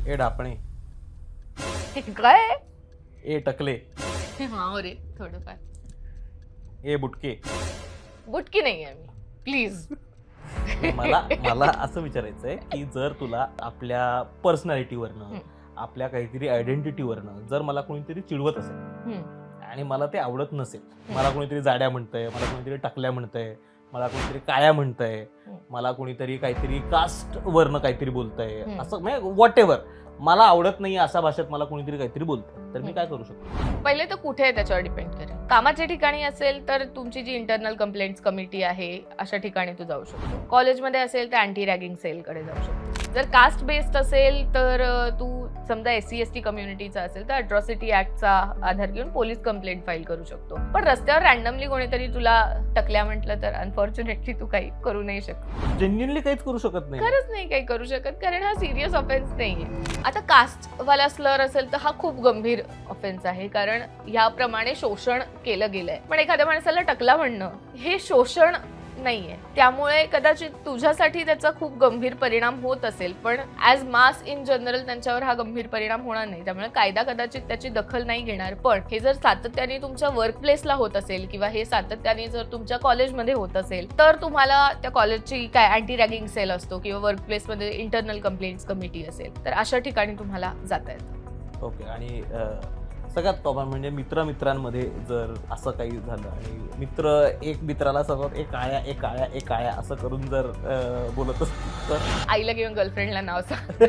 ए डापणे, काय ए टकले, हा रे थोडंफार. ए बुटके. बुटकी नाही आहे मी, प्लीज. मला मला असं विचारायचं आहे की जर तुला आपल्या पर्सनॅलिटीवरनं, आपल्या काहीतरी आयडेंटिटीवरनं जर मला कोणीतरी चिडवत असेल आणि मला ते आवडत नसेल, मला कोणीतरी जाड्या म्हणतंय, मला कोणीतरी टकल्या म्हणतंय, मला कोणीतरी काळ्या म्हणतंय, मला कोणीतरी काहीतरी कास्ट वरनं काहीतरी बोलतंय, असं म्हणजे व्हॉट एव्हर, मला आवडत नाही अशा भाषेत मला कोणीतरी काहीतरी बोलतंय, तर मी काय करू शकतो? पहिले तर कुठे आहे त्याच्यावर डिपेंड करेल. कामाच्या ठिकाणी असेल तर तुमची जी इंटरनल कंप्लेंट्स कमिटी आहे अशा ठिकाणी तू जाऊ शकतो. कॉलेजमध्ये असेल तर अँटी रॅगिंग सेलकडे जाऊ शकतो. जर कास्ट बेस्ड असेल तर तू समजा SC/ST कम्युनिटीचा असेल तर अट्रॉसिटी ऍक्टचा आधार घेऊन पोलीस कंप्लेंट फाईल करू शकतो. पण रस्त्यावर रॅन्डमली कोणीतरी तुला टकल्या म्हटलं तर अनफॉर्च्युनेटली तू काही करू नाही शकत. जेन्युइनली काहीच करू शकत नाही. खरंच नाही काही करू शकत, कारण हा सिरियस ऑफेन्स नाहीये. आता कास्ट वाला स्लर असेल तर हा खूप गंभीर ऑफेन्स आहे, कारण याप्रमाणे शोषण केलं गेलंय. पण एखाद्या माणसाला टकला म्हणणं हे शोषण नाहीये, त्यामुळे कदाचित तुझ्यासाठी त्याचा खूप गंभीर परिणाम होत असेल, पण ऍज मास इन जनरल त्यांच्यावर हा गंभीर परिणाम होणार नाही. त्यामुळे कायदा कदाचित त्याची दखल नाही घेणार. पण हे जर सातत्याने तुमच्या वर्क प्लेसला होत असेल किंवा हे सातत्याने जर तुमच्या कॉलेजमध्ये होत असेल तर तुम्हाला त्या कॉलेजची काय अँटी रॅगिंग सेल असतो किंवा वर्क प्लेसमध्ये इंटरनल कंप्लेंट्स कमिटी असेल तर अशा ठिकाणी तुम्हाला जाता येतं. ओके. आणि सगळ्यात कॉमन म्हणजे मित्रांमध्ये जर असं काही झालं आणि मित्र एक मित्राला सगळं एक काळ्या असं करून जर बोलत असतील तर आईला किंवा गर्लफ्रेंडला नाव सांग.